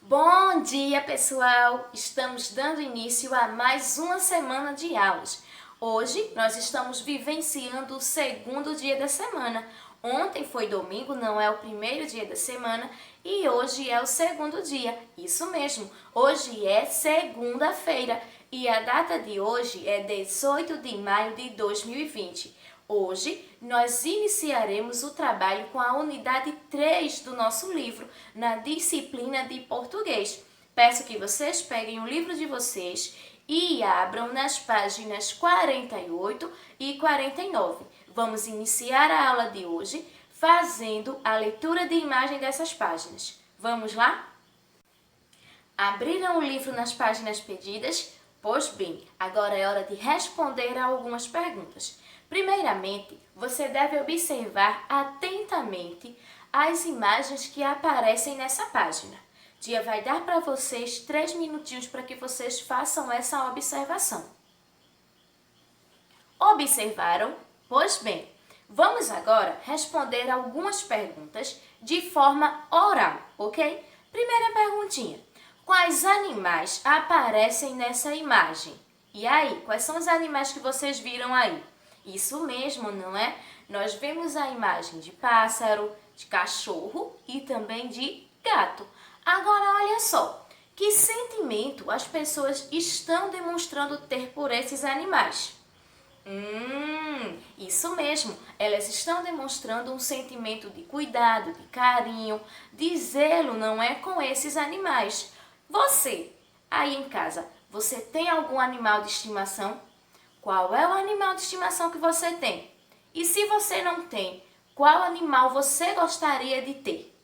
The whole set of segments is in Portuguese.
Bom dia, pessoal! Estamos dando início a mais uma semana de aulas. Hoje nós estamos vivenciando o segundo dia da semana. Ontem foi domingo, não é o primeiro dia da semana, e hoje é o segundo dia. Isso mesmo, hoje é segunda-feira e a data de hoje é 18 de maio de 2020. Hoje, nós iniciaremos o trabalho com a unidade 3 do nosso livro, na disciplina de português. Peço que vocês peguem o livro de vocês e abram nas páginas 48 e 49. Vamos iniciar a aula de hoje fazendo a leitura de imagem dessas páginas. Vamos lá? Abriram o livro nas páginas pedidas? Pois bem, agora é hora de responder a algumas perguntas. Primeiramente, você deve observar atentamente as imagens que aparecem nessa página. Tia vai dar para vocês 3 minutinhos para que vocês façam essa observação. Observaram? Pois bem, vamos agora responder algumas perguntas de forma oral, ok? Primeira perguntinha. Quais animais aparecem nessa imagem? E aí, quais são os animais que vocês viram aí? Isso mesmo, não é? Nós vemos a imagem de pássaro, de cachorro e também de gato. Agora, olha só, que sentimento as pessoas estão demonstrando ter por esses animais? Isso mesmo, elas estão demonstrando um sentimento de cuidado, de carinho, de zelo, não é, com esses animais. Você, aí em casa, você tem algum animal de estimação? Qual é o animal de estimação que você tem? E se você não tem, qual animal você gostaria de ter?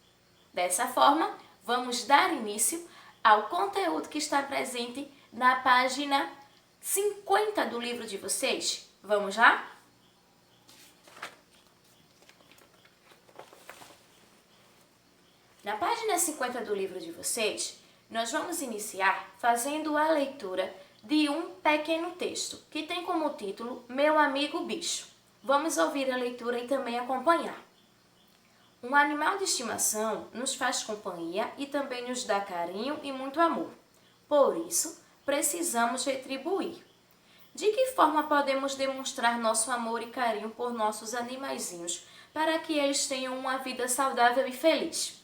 Dessa forma, vamos dar início ao conteúdo que está presente na página 50 do livro de vocês. Vamos lá? Na página 50 do livro de vocês, nós vamos iniciar fazendo a leitura de um pequeno texto, que tem como título Meu Amigo Bicho. Vamos ouvir a leitura e também acompanhar. Um animal de estimação nos faz companhia e também nos dá carinho e muito amor. Por isso, precisamos retribuir. De que forma podemos demonstrar nosso amor e carinho por nossos animaizinhos para que eles tenham uma vida saudável e feliz?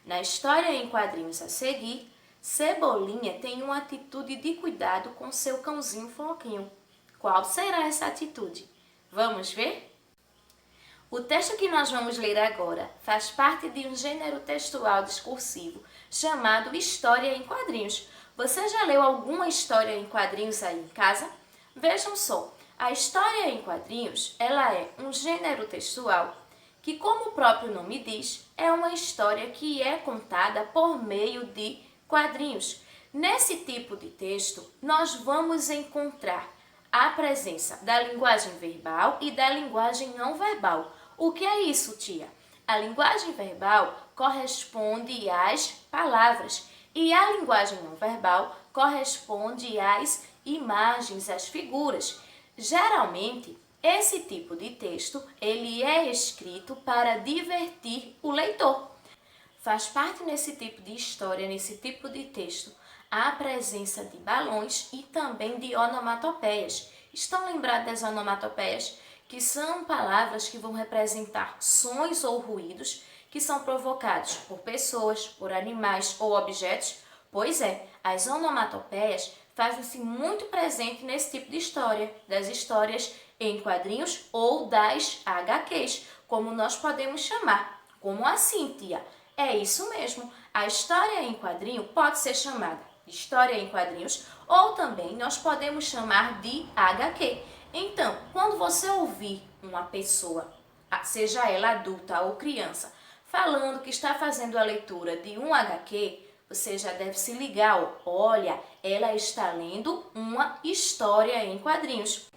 Na história em quadrinhos a seguir, Cebolinha tem uma atitude de cuidado com seu cãozinho Floquinho. Qual será essa atitude? Vamos ver? O texto que nós vamos ler agora faz parte de um gênero textual discursivo chamado História em Quadrinhos. Você já leu alguma história em quadrinhos aí em casa? Vejam só, a história em quadrinhos ela é um gênero textual que, como o próprio nome diz, é uma história que é contada por meio de quadrinhos. Nesse tipo de texto, nós vamos encontrar a presença da linguagem verbal e da linguagem não verbal. O que é isso, tia? A linguagem verbal corresponde às palavras e a linguagem não verbal corresponde às imagens, às figuras. Geralmente, esse tipo de texto ele é escrito para divertir o leitor. Faz parte nesse tipo de história, nesse tipo de texto, a presença de balões e também de onomatopeias. Estão lembrados das onomatopeias? Que são palavras que vão representar sons ou ruídos que são provocados por pessoas, por animais ou objetos? Pois é, as onomatopeias fazem-se muito presente nesse tipo de história, das histórias em quadrinhos ou das HQs, como nós podemos chamar. Como assim, tia? É isso mesmo, a história em quadrinho pode ser chamada de história em quadrinhos ou também nós podemos chamar de HQ. Então, quando você ouvir uma pessoa, seja ela adulta ou criança, falando que está fazendo a leitura de um HQ, você já deve se ligar, olha, ela está lendo uma história em quadrinhos.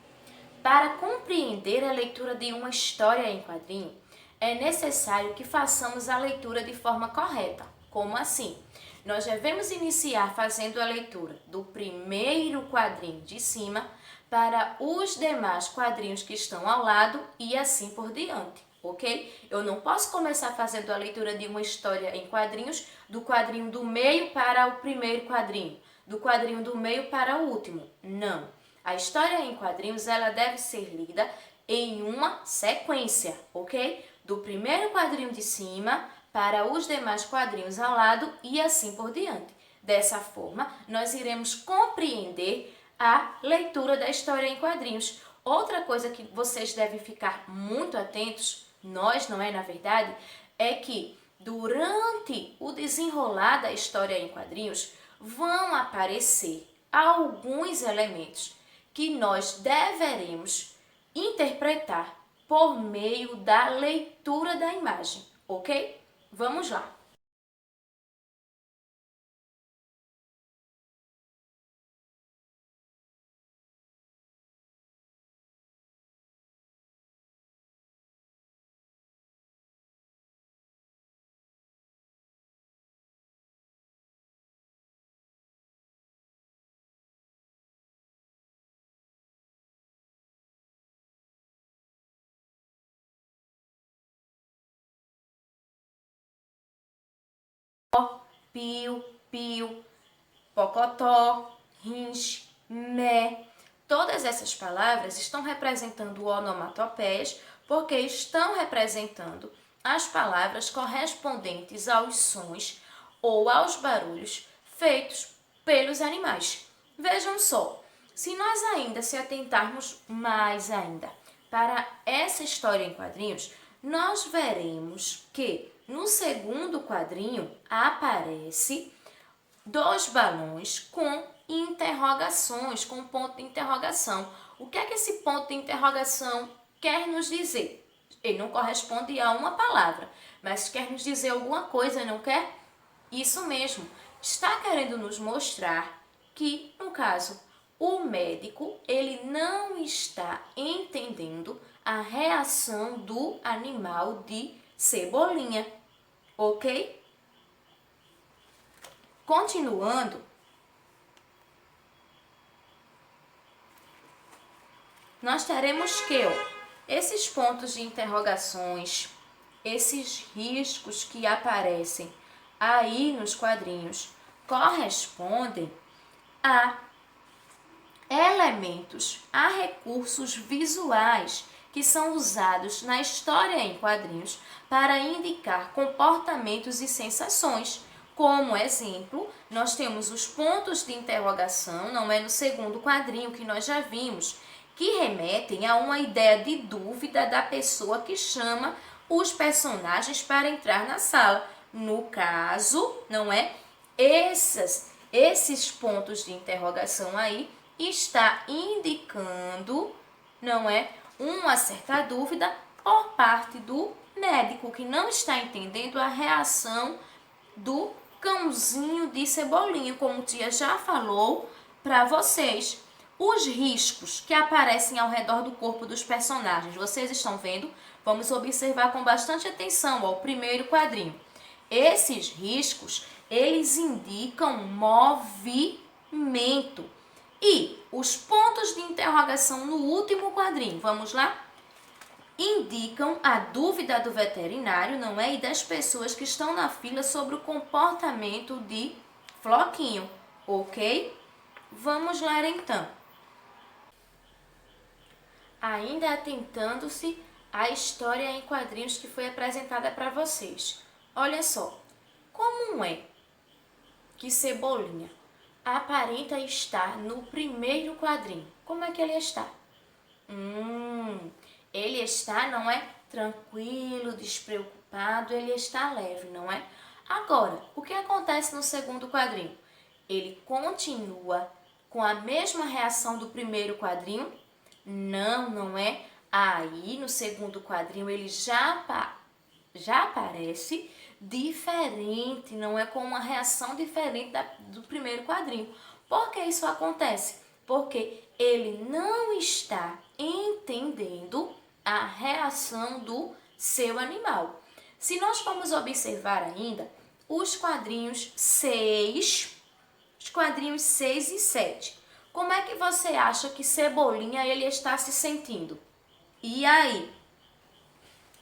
Para compreender a leitura de uma história em quadrinho, é necessário que façamos a leitura de forma correta. Como assim? Nós devemos iniciar fazendo a leitura do primeiro quadrinho de cima para os demais quadrinhos que estão ao lado e assim por diante. ok? Eu não posso começar fazendo a leitura de uma história em quadrinhos, do quadrinho do meio para o primeiro quadrinho, do quadrinho do meio para o último. Não. A história em quadrinhos, ela deve ser lida em uma sequência, ok? Do primeiro quadrinho de cima para os demais quadrinhos ao lado e assim por diante. Dessa forma, nós iremos compreender a leitura da história em quadrinhos. Outra coisa que vocês devem ficar muito atentos, nós não é na verdade, é que durante o desenrolar da história em quadrinhos vão aparecer alguns elementos que nós deveremos interpretar por meio da leitura da imagem, ok? Vamos lá. Pio, pio, pocotó, rins, mé. Todas essas palavras estão representando onomatopeias porque estão representando as palavras correspondentes aos sons ou aos barulhos feitos pelos animais. Vejam só, se nós ainda se atentarmos mais ainda para essa história em quadrinhos, nós veremos que no segundo quadrinho aparece dois balões com interrogações, com ponto de interrogação. O que é que esse ponto de interrogação quer nos dizer? Ele não corresponde a uma palavra, mas quer nos dizer alguma coisa, não quer? Isso mesmo, está querendo nos mostrar que, no caso, o médico, ele não está entendendo a reação do animal de Cebolinha, ok? Continuando, nós teremos que esses pontos de interrogações, esses riscos que aparecem aí nos quadrinhos, correspondem a elementos, a recursos visuais que são usados na história em quadrinhos para indicar comportamentos e sensações. Como exemplo, nós temos os pontos de interrogação, não é no segundo quadrinho que nós já vimos, que remetem a uma ideia de dúvida da pessoa que chama os personagens para entrar na sala. No caso, não é? Esses pontos de interrogação aí está indicando, não é, uma certa dúvida por parte do médico que não está entendendo a reação do cãozinho de Cebolinha, como tia já falou para vocês. Os riscos que aparecem ao redor do corpo dos personagens, vocês estão vendo? Vamos observar com bastante atenção ao primeiro quadrinho. Esses riscos, eles indicam movimento. E os pontos de interrogação no último quadrinho, vamos lá? Indicam a dúvida do veterinário, não é? E das pessoas que estão na fila sobre o comportamento de Floquinho, ok? Vamos lá então. Ainda atentando-se à história em quadrinhos que foi apresentada para vocês. Olha só, como é que Cebolinha aparenta estar no primeiro quadrinho? Como é que ele está? Ele está, não é, tranquilo, despreocupado, ele está leve, não é? Agora, o que acontece no segundo quadrinho? Ele continua com a mesma reação do primeiro quadrinho? Não, não é? Aí, no segundo quadrinho, ele já aparece diferente, não é? Com uma reação diferente do primeiro quadrinho. Por que isso acontece? Porque ele não está entendendo a reação do seu animal. Se nós formos observar ainda os quadrinhos 6 e 7, como é que você acha que Cebolinha ele está se sentindo? E aí?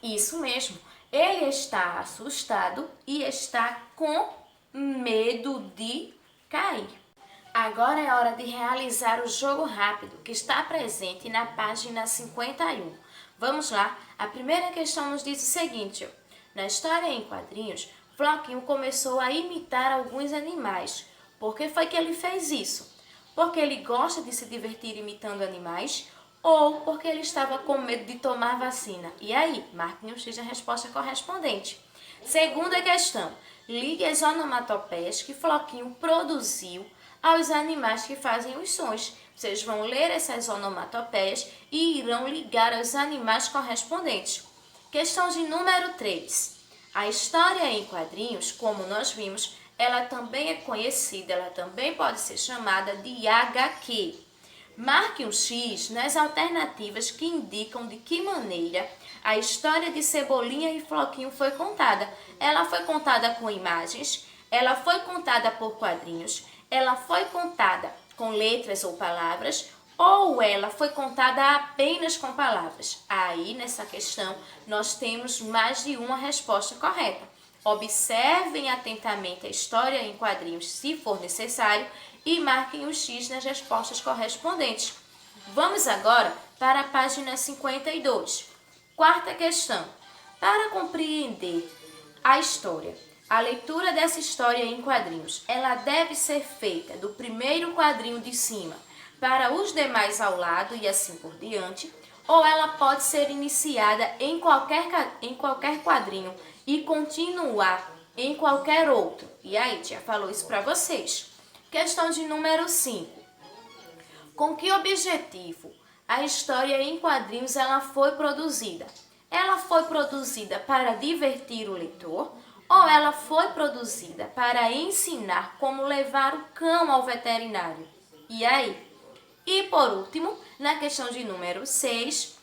Isso mesmo. Ele está assustado e está com medo de cair. Agora é hora de realizar o jogo rápido, que está presente na página 51. Vamos lá? A primeira questão nos diz o seguinte: na história em quadrinhos, Floquinho começou a imitar alguns animais. Por que foi que ele fez isso? Porque ele gosta de se divertir imitando animais ou porque ele estava com medo de tomar vacina? E aí, marque no X a resposta correspondente. Segunda questão: ligue as onomatopeias que Floquinho produziu aos animais que fazem os sons. Vocês vão ler essas onomatopeias e irão ligar aos animais correspondentes. Questão de número 3. A história em quadrinhos, como nós vimos, ela também é conhecida, ela também pode ser chamada de HQ. Marque um X nas alternativas que indicam de que maneira a história de Cebolinha e Floquinho foi contada. Ela foi contada com imagens, ela foi contada por quadrinhos, ela foi contada com letras ou palavras, ou ela foi contada apenas com palavras. Aí, nessa questão, nós temos mais de uma resposta correta. Observem atentamente a história em quadrinhos, se for necessário, e marquem o X nas respostas correspondentes. Vamos agora para a página 52. Quarta questão. Para compreender a história, a leitura dessa história em quadrinhos, ela deve ser feita do primeiro quadrinho de cima para os demais ao lado e assim por diante, ou ela pode ser iniciada em qualquer quadrinho e continuar em qualquer outro. E aí, tia falou isso para vocês. Questão de número 5. Com que objetivo a história em quadrinhos ela foi produzida? Ela foi produzida para divertir o leitor ou ela foi produzida para ensinar como levar o cão ao veterinário? E aí? E por último, na questão de número 6,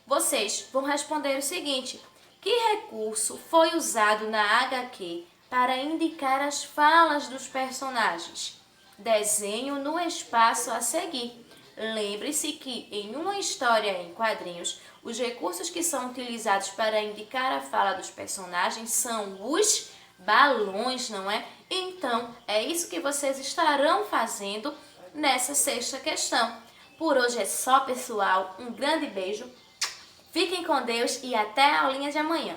vocês vão responder o seguinte: que recurso foi usado na HQ para indicar as falas dos personagens? Desenho no espaço a seguir. Lembre-se que em uma história em quadrinhos, os recursos que são utilizados para indicar a fala dos personagens são os balões, não é? Então, é isso que vocês estarão fazendo nessa sexta questão. Por hoje é só, pessoal. Um grande beijo. Fiquem com Deus e até a aulinha de amanhã.